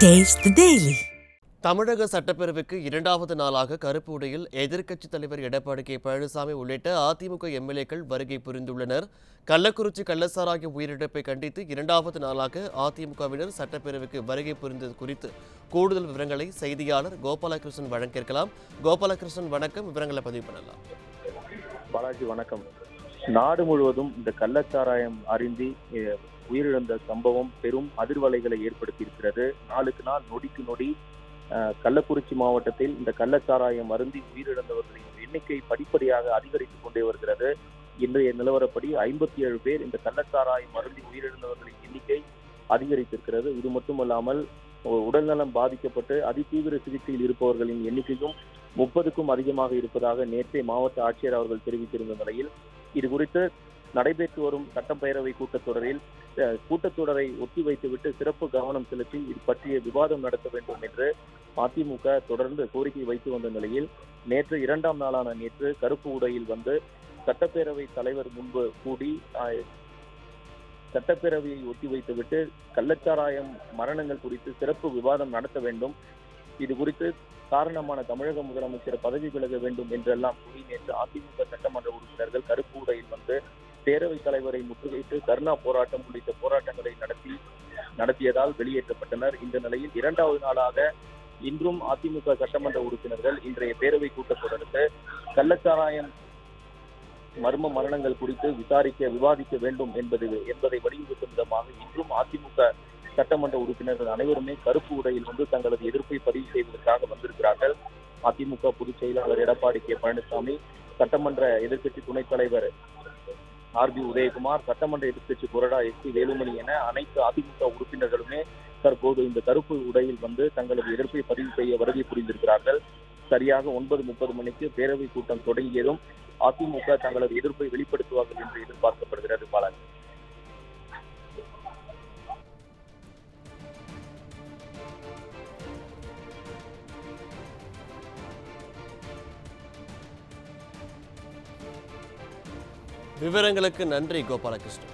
Taste the Daily. தமிழக சட்டப்பேரவைக்கு இரண்டாவது நாளாக கருப்பு உடையில் எதிர்க்கட்சித் தலைவர் எடப்பாடி கே பழனிசாமி உள்ளிட்ட அதிமுக எம்எல்ஏக்கள் வருகை புரிந்துள்ளனர். கள்ளக்குறிச்சி கள்ளசாராய உயிரிழப்பை கண்டித்து இரண்டாவது நாளாக அதிமுகவினர் சட்டப்பேரவைக்கு வருகை புரிந்தது குறித்து கூடுதல் விவரங்களை செய்தியாளர் கோபாலகிருஷ்ணன் வழங்க கேட்கலாம். கோபாலகிருஷ்ணன் வணக்கம், விவரங்களை பதிவு பண்ணலாம். பாலாஜி வணக்கம். நாடு முழுவதும் இந்த கள்ளச்சாராயம் அருந்தி உயிரிழந்த சம்பவம் பெரும் அதிர்வலைகளை ஏற்படுத்தி இருக்கிறது. நாளுக்கு நாள் நொடிக்கு நொடி கள்ளக்குறிச்சி மாவட்டத்தில் இந்த கள்ளச்சாராயம் அருந்தி உயிரிழந்தவர்களின் எண்ணிக்கை படிப்படியாக அதிகரித்துக் கொண்டே வருகிறது. இன்றைய நிலவரப்படி 57 பேர் இந்த கள்ளச்சாராயம் அருந்தி உயிரிழந்தவர்களின் எண்ணிக்கை அதிகரித்திருக்கிறது. இது மட்டுமல்லாமல் உடல்நலம் பாதிக்கப்பட்டு அதிதீவிர சிகிச்சையில் இருப்பவர்களின் எண்ணிக்கையும் 30க்கும் அதிகமாக இருப்பதாக நேற்றே மாவட்ட ஆட்சியர் அவர்கள் தெரிவித்திருந்த நிலையில் இது குறித்து நடைபெற்று வரும் சட்டப்பேரவை கூட்டத்தொடரை ஒத்திவைத்துவிட்டு சிறப்பு கவனம் செலுத்தி இது பற்றிய விவாதம் நடத்த வேண்டும் என்று அதிமுக தொடர்ந்து கோரிக்கை வைத்து வந்த நிலையில் நேற்று இரண்டாம் நாளான நேற்று கருப்பு உடையில் வந்து சட்டப்பேரவை தலைவர் முன்பு கூடி சட்டப்பேரவையை ஒத்திவைத்துவிட்டு கள்ளச்சாராயம் மரணங்கள் குறித்து சிறப்பு விவாதம் நடத்த வேண்டும், இது குறித்து காரணமான தமிழக முதலமைச்சர் பதவி விலக வேண்டும் என்றெல்லாம் கூறி நேற்று அதிமுக சட்டமன்ற உறுப்பினர்கள் கருப்பு உடையில் வந்து பேரவைத் தலைவரை முற்றுகையிட்டு கர்ணா போராட்டம் உள்ளிட்ட போராட்டங்களை நடத்தியதால் வெளியேற்றப்பட்டனர். இந்த நிலையில் இரண்டாவது நாளாக இன்றும் அதிமுக சட்டமன்ற உறுப்பினர்கள் இன்றைய பேரவை கூட்டத்தொடருக்கு கள்ளச்சாராயம் மர்ம மரணங்கள் குறித்து விவாதிக்க வேண்டும் என்பதை வலியுறுத்தும் விதமாக இன்றும் அதிமுக சட்டமன்ற உறுப்பினர்கள் அனைவருமே கருப்பு உடையில் வந்து தங்களது எதிர்ப்பை பதிவு செய்வதற்காக வந்திருக்கிறார்கள். அதிமுக பொதுச் செயலாளர் எடப்பாடி கே பழனிசாமி, சட்டமன்ற எதிர்க்கட்சி துணைத் தலைவர் ஆர்.பி. உதயகுமார், சட்டமன்ற எதிர்க்கட்சி கொறடா எஸ்.பி. வேலுமணி என அனைத்து அதிமுக உறுப்பினர்களுமே தற்போது இந்த கருப்பு உடையில் வந்து தங்களது எதிர்ப்பை பதிவு செய்ய வருகை புரிந்திருக்கிறார்கள். சரியாக 9:30 மணிக்கு பேரவை கூட்டம் தொடங்கியதும் அதிமுக தங்களது எதிர்ப்பை வெளிப்படுத்துவார்கள் என்று எதிர்பார்க்கப்படுகிறது. பாலாஜி. விவரங்களுக்கு நன்றி கோபாலகிருஷ்ணன்.